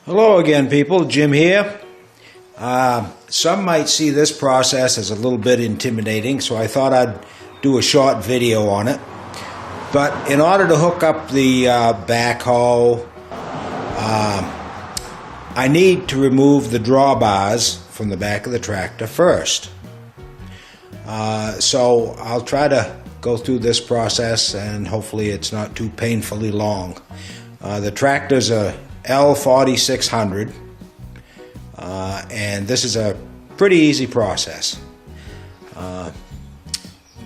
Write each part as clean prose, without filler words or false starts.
Hello again, people. Jim here. Some might see this process as a little bit intimidating, so I thought I'd do a short video on it. But in order to hook up the backhoe, I need to remove the drawbars from the back of the tractor first. So I'll try to go through this process, and hopefully it's not too painfully long. The tractor's a L4600, and this is a pretty easy process.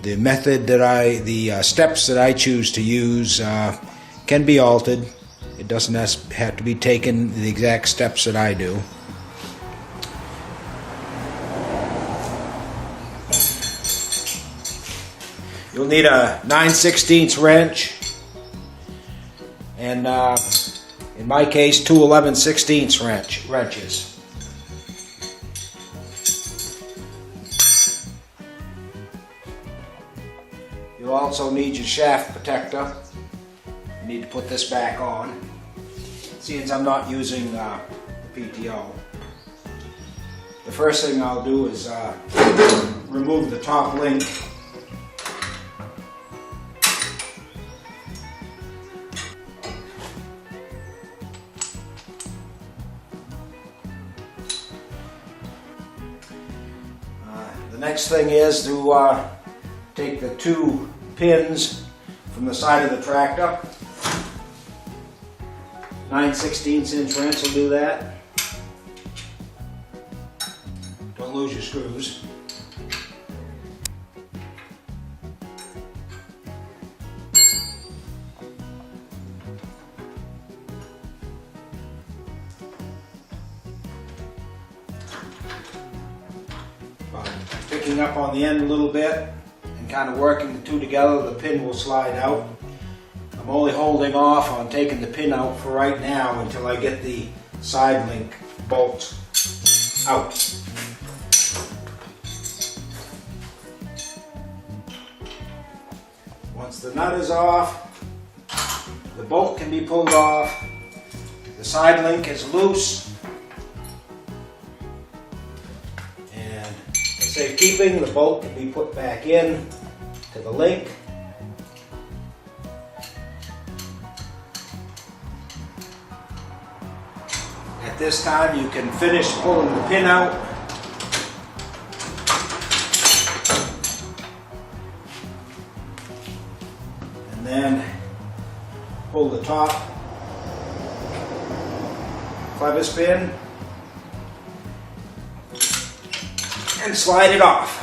The method that the steps that I choose to use can be altered. It doesn't have to be taken the exact steps that I do. You'll need a 9/16 wrench, and in my case, two 11/16 wrenches. You'll also need your shaft protector. You need to put this back on, since I'm not using the PTO. The first thing I'll do is remove the top link. The next thing is to take the two pins from the side of the tractor. 9/16 wrench will do that. Don't lose your screws. Picking up on the end a little bit and kind of working the two together, the pin will slide out. I'm only holding off on taking the pin out for right now until I get the side link bolt out. Once the nut is off, the bolt can be pulled off, the side link is loose, and for safekeeping, the bolt can be put back in to the link. At this time, you can finish pulling the pin out. And then pull the top clevis pin and slide it off.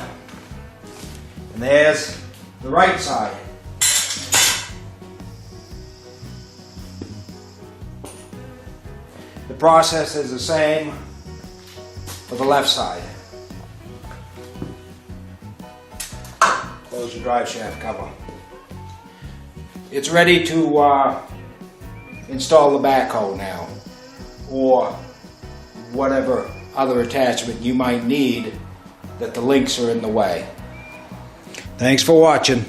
And there's the right side. The process is the same for the left side. Close your drive shaft cover. It's ready to install the backhoe now, or whatever other attachment you might need that the links are in the way. Thanks for watching.